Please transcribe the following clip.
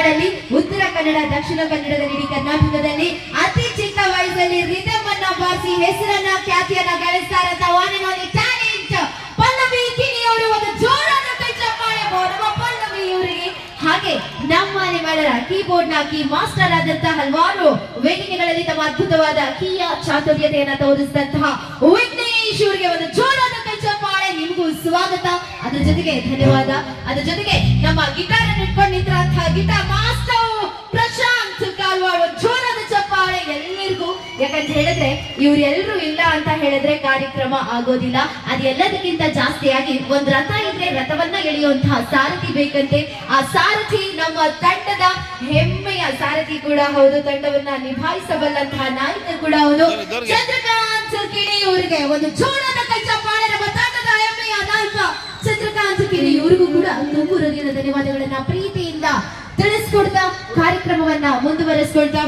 ಮಲೆನಾಡಲ್ಲಿ, ಉತ್ತರ ಕನ್ನಡ, ದಕ್ಷಿಣ ಕನ್ನಡದಲ್ಲಿ, ಇಡೀ ಕರ್ನಾಟಕದಲ್ಲಿ ಅತಿ ಚಿಕ್ಕ ವಯಸ್ಸಲ್ಲಿ ರಿದಮ್ ಅನ್ನ ಬಾರಿಸಿ ಹೆಸರನ್ನ ಖ್ಯಾತಿಯನ್ನ ಗಳಿಸ್ತಾ ಇರಂತ one and only talent Pallavi Kini ಅವರು. ಒಂದು ಜೋರಾದ ಕೈ ಚಪ್ಪಾಳೆ ನಮ್ಮ ಪಲ್ಲವಿ ಅವರಿಗೆ. ಹಾಗೆ ನಮ್ಮ ಮಲೆನಾಡರ ಕೀಬೋರ್ಡ್ ನ ಕೀ ಮಾಸ್ಟರ್ ಆದಂತಹ ಹಲವಾರು ವೇದಿಕೆಗಳಲ್ಲಿ ತಮ್ಮ ಅದ್ಭುತವಾದ ಕೀಯ ಚಾತುರ್ಯತೆಯನ್ನ ತೋರಿಸಿದಂತಹ ವಿಘ್ನೇಶ್ ಅವರಿಗೆ ಒಂದು ಜೋರಾದ ಕೈ ಚಪ್ಪಾಳೆ. ನಿಮಗೂ ಸ್ವಾಗತ, ಅದ್ರ ಜೊತೆಗೆ ಧನ್ಯವಾದ. ಅದ್ರ ಜೊತೆಗೆ ನಮ್ಮ ಗಿಟಾರ್ ಇಟ್ಕೊಂಡು ನಿಂತಿರುವಂತಹ ಗಿಟಾರ್ ಮಾಸ್ಟರ್ ಪ್ರಶಾಂತ್ ಕಾಲ್ವಾಡ್, ಜೋರಾದ ಚಪ್ಪಾಳೆ ಎಲ್ಲರಿಗೂ. ಯಾಕಂತ ಹೇಳಿದ್ರೆ ಇವರೆಲ್ಲರೂ ಇಲ್ಲ ಅಂತ ಹೇಳಿದ್ರೆ ಕಾರ್ಯಕ್ರಮ ಆಗೋದಿಲ್ಲ. ಅದೆಲ್ಲದಕ್ಕಿಂತ ಜಾಸ್ತಿಯಾಗಿ ಒಂದ್ ರಥ ಇದ್ರೆ ರಥವನ್ನ ಎಳೆಯುವಂತಹ ಸಾರಥಿ ಬೇಕಂತೆ. ಆ ಸಾರಥಿ ನಮ್ಮ ತಂಡದ ಹೆಮ್ಮೆಯ ಸಾರಥಿ ಕೂಡ ಹೌದು, ತಂಡವನ್ನ ನಿಭಾಯಿಸಬಲ್ಲಂತಹ ನಾಯಕ ಕೂಡ ಹೌದು. ಚಂದ್ರಕಾಂತ್ ಕಿಣಿ ಅವರಿಗೆ ಒಂದು ಜೋರಾದ ಕೈ ಚಪ್ಪಾಳೆ. ನಮ್ಮ ತಂಡದ ಹೆಮ್ಮೆಯ ನಾಯಕ ಚಂದ್ರಕಾಂತ್ ಕಿಣಿ ಇವರಿಗೂ ಕೂಡ ತುಂಬು ಹೃದಯದ ಧನ್ಯವಾದಗಳನ್ನ ಪ್ರೀತಿಯಿಂದ ತಿಳಿಸ್ಕೊಡ್ತಾ ಕಾರ್ಯಕ್ರಮವನ್ನ ಮುಂದುವರೆಸ್ಕೊಳ್ತಾ